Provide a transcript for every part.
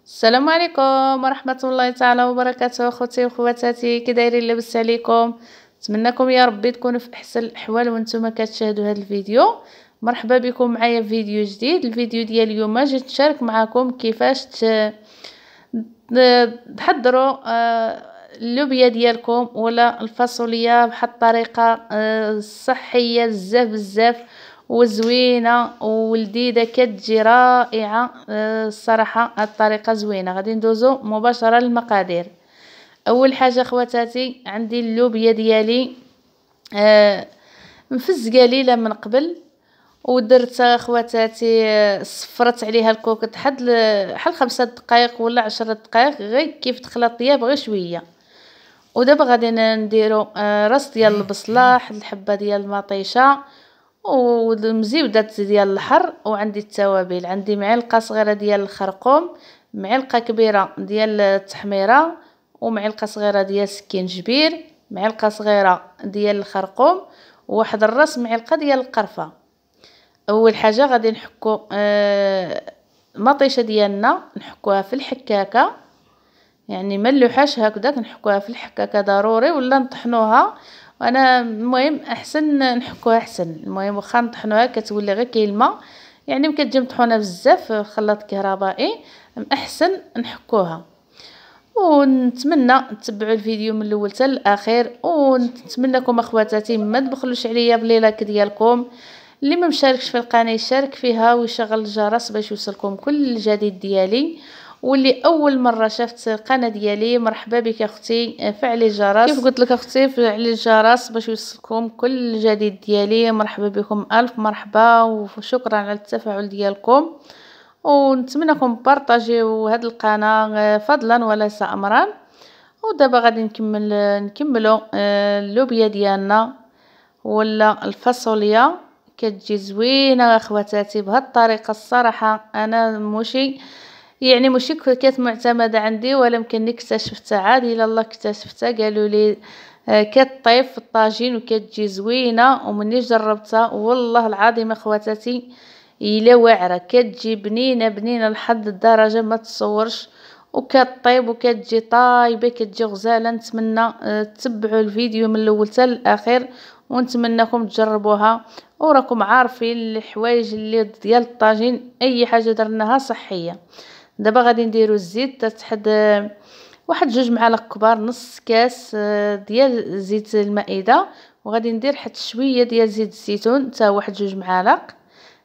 السلام عليكم ورحمة الله تعالى وبركاته. اخوتي وخواتاتي، كي دايرين؟ لاباس عليكم؟ نتمنىكم يا ربي تكونوا في احسن الاحوال وانتم كتشاهدوا هذا الفيديو. مرحبا بكم معايا في فيديو جديد. الفيديو ديال اليوم جيت نشارك معكم كيفاش تحضروا اللوبيا ديالكم ولا الفاصوليا بواحد الطريقه صحيه بزاف بزاف وزوينه ولذيذه، كتجي رائعه. الصراحه هاد الطريقه زوينه. غادي ندوزو مباشره للمقادير. اول حاجه خواتاتي، عندي اللوبيا ديالي مفزقه ليله من قبل، ودرت خواتاتي صفرت عليها الكوكوط حل 5 دقائق ولا 10 دقائق، غير كيف تخلط طياب غير شويه. ودابا غادي نديرو راس ديال البصله، واحد الحبه ديال المطيشه ومزيودات ديال الحر. وعندي التوابل، عندي معلقه صغيره ديال الخرقوم، معلقه كبيره ديال التحميره، ومعلقه صغيره ديال السكينجبير، معلقه صغيره ديال الخرقوم، وواحد الراس معلقه ديال القرفه. اول حاجه غادي نحكو المطيشه ديالنا، نحكوها في الحكاكه، يعني ما نلوحاش هكذاك، نحكوها في الحكاكه ضروري، ولا نطحنوها. وانا المهم احسن نحكوها احسن. المهم واخا نطحنوها كتولي غير كيلمه، يعني ما كتجي مطحونه بزاف خلاط كهربائي، احسن نحكوها. ونتمنى تتبعوا الفيديو من الاول حتى الاخير، ونتمنىكم اخواتاتي ما تبخلوش عليا بلايك ديالكم. اللي ما مشاركش في القناه يشارك فيها ويشغل الجرس باش يوصلكم كل جديد ديالي. واللي اول مره شافت القناه ديالي، مرحبا بك اختي، فعلي الجرس. كيف قلت لك اختي، فعلي الجرس باش يوصلكم كل جديد ديالي. مرحبا بكم، الف مرحبا وشكرا على التفاعل ديالكم. ونتمنىكم بارطاجيو هاد القناه فضلا وليس امرا. ودابا غادي نكملوا اللوبيا ديالنا ولا الفاصوليا. كتجي زوينه اخواتاتي بهاد الطريقه. الصراحه انا ماشي كانت معتمده عندي، ولا يمكنني اكتشفتها عادي الا الله اكتشفتها. قالوا لي كطيب في الطاجين وكتجي زوينه، ومني جربتها والله العظيم اخواتاتي الا واعره، كتجي بنينه بنينه لحد الدرجه ما تصورش، وكطيب وكتجي طايبه، كتجي غزاله. نتمنى تتبعوا الفيديو من الاول حتى الاخير، ونتمنىكم تجربوها. وراكم عارفين الحوايج اللي ديال الطاجين اي حاجه درناها صحيه. دابا غادي نديرو الزيت تحت واحد 2 معالق كبار، نص كاس ديال زيت المائده. وغادي ندير حتى شويه ديال زيت الزيتون، حتى واحد 2 معالق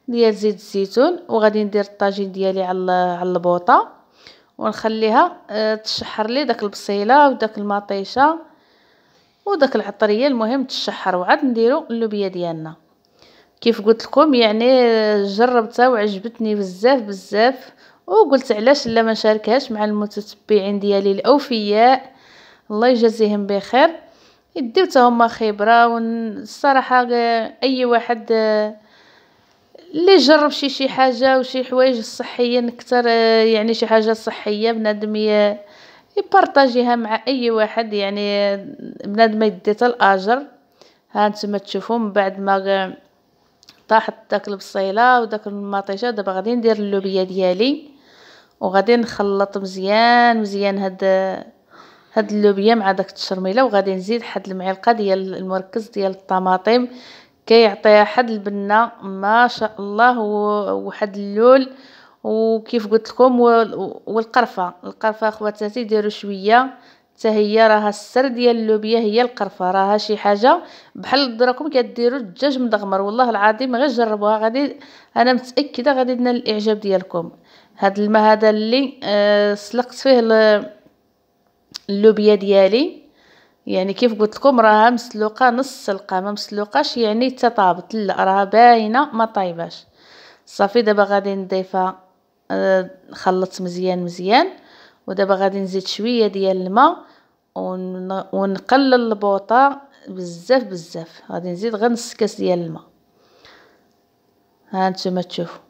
ديال زيت الزيتون. وغادي ندير الطاجين ديالي على البوطه، ونخليها تشحر لي داك البصيله وداك المطيشه وداك العطريه. المهم تشحر، وعاد نديرو اللوبيا ديالنا. كيف قلت لكم يعني جربتها وعجبتني بزاف بزاف، وقلت علاش لا ما نشاركهاش مع المتتبعين ديالي الاوفياء، الله يجازيهم بخير. يديو حتى هما خبره. والصراحه اي واحد اللي جرب شي حاجه وشي حوايج صحيه نكتر، يعني شي حاجه صحيه بنادم يبارطاجيها مع اي واحد، يعني بنادم يدي حتى الاجر. ها نتوما تشوفوا من بعد ما طاحت داك البصيله وداك المطيشه، دابا غادي ندير اللوبيا ديالي وغادي نخلط مزيان مزيان هاد اللوبيا مع داك التشرميله. وغادي نزيد واحد المعلقه ديال المركز ديال الطماطم، كيعطيها حد البنه ما شاء الله، وواحد اللول. وكيف قلت لكم والقرفه اخواتاتي ديروا شويه حتى هي، راها السر ديال اللوبيا هي القرفه، راها شي حاجه بحال راكم كديروا الدجاج مدغمر. والله العظيم غير جربوها، غادي انا متاكده غادي تنال الاعجاب ديالكم. هاد الماء هذا اللي سلقت فيه اللوبيا ديالي، يعني كيف قلت لكم راها مسلوقه نص سلقه، ما مسلوقاش يعني تطابت، لا راها باينه ما طايباش. صافي دابا غادي نضيفها، نخلط مزيان مزيان. ودابا غادي نزيد شويه ديال الماء ونقلل البوطه بزاف بزاف. غادي نزيد غير نص كاس ديال الماء. ها نتوما تشوفوا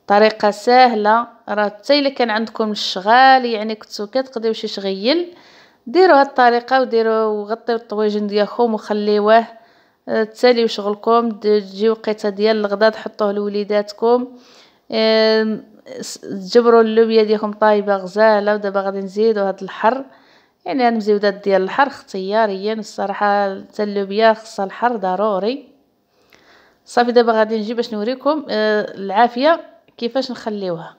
طريقه سهله. راه حتى الا كان عندكم الشغال يعني كنتو كتقضيو شي شغيل، ديروا هاد الطريقه وديروا وغطيو الطويجين ديالكم وخليوه تساليو شغلكم. تجي وقيته ديال الغدا تحطوه لوليداتكم، تجبروا اللوبيا ديالكم طايبه غزاله. ودابا غادي نزيدوا هاد الحر، يعني هاد المزيودات ديال الحر اختياريا الصراحه، حتى اللوبيا خصها الحر ضروري. صافي دابا غادي نجي باش نوريكم العافيه كيفاش نخليوها.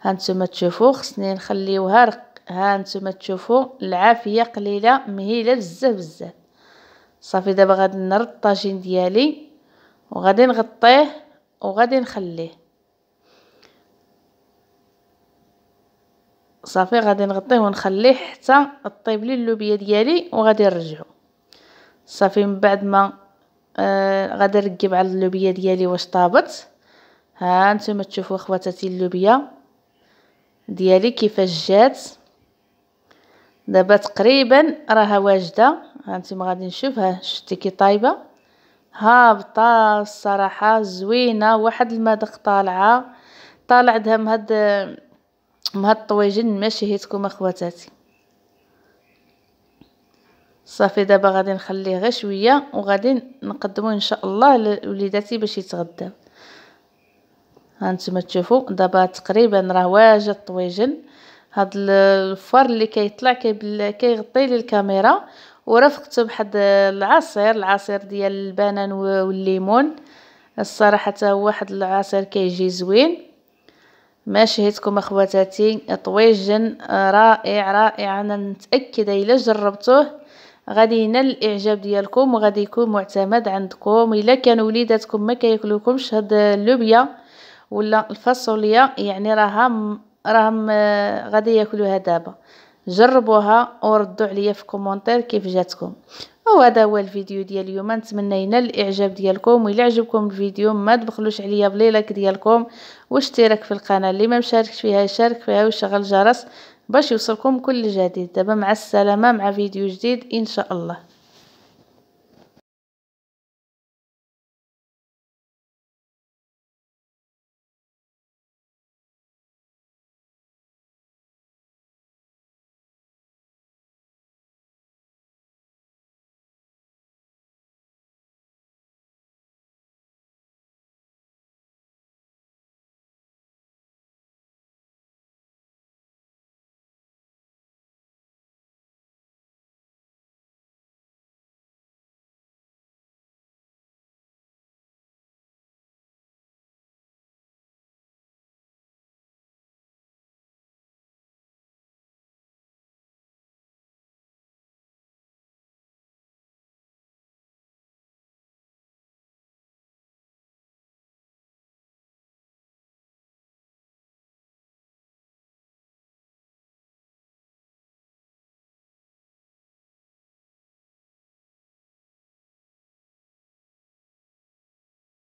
هانتوما تشوفوا خصني نخليوها هانتوما تشوفوا العافيه قليله مهيله بزاف بزاف. صافي دابا غادي نرد الطاجين ديالي وغادي نغطيه وغادي نخليه. صافي غادي نغطيه ونخليه حتى طيب لي اللوبيا ديالي وغادي نرجعو. صافي من بعد ما غادي نركب على اللوبيا ديالي واش طابت. ها نتوما تشوفوا اخواتاتي اللوبيا ديالي كيفاش جات. دابا تقريبا راها واجده. ها نتوما غادي نشوف، شفتي كي طايبه هابطه الصراحه زوينه، واحد المذاق طالع عندها من هاد الطويجين ما شهيتكم اخواتاتي. صافي دابا غادي نخليه غير شويه وغادي نقدمو ان شاء الله لوليداتي باش يتغداو. هانتوما تشوفوا دابا تقريبا راه واجد الطويجن. هاد الفار اللي كيطلع كيغطي لي الكاميرا، ورافقته بحد العصير ديال البنان والليمون. الصراحه حتى هو واحد العصير كيجي زوين. ما شهيتكم اخواتاتي طويجن رائع رائع. انا متاكده الا جربتوه غادي ينال الاعجاب ديالكم وغادي يكون معتمد عندكم. الا كانوا وليداتكم ما كياكلوكمش هاد اللوبيا ولا الفاصوليا، يعني راهم غادي ياكلوها دابا. جربوها وردوا عليا في كومونتير كيف جاتكم. وهذا هو الفيديو ديال اليوم. نتمنى ينال الاعجاب ديالكم، والا عجبكم الفيديو ما تبخلوش عليا بلي لايك ديالكم واشتراك في القناه. اللي ما مشاركش فيها يشارك فيها ويشغل الجرس باش يوصلكم كل جديد. دابا مع السلامه مع فيديو جديد ان شاء الله.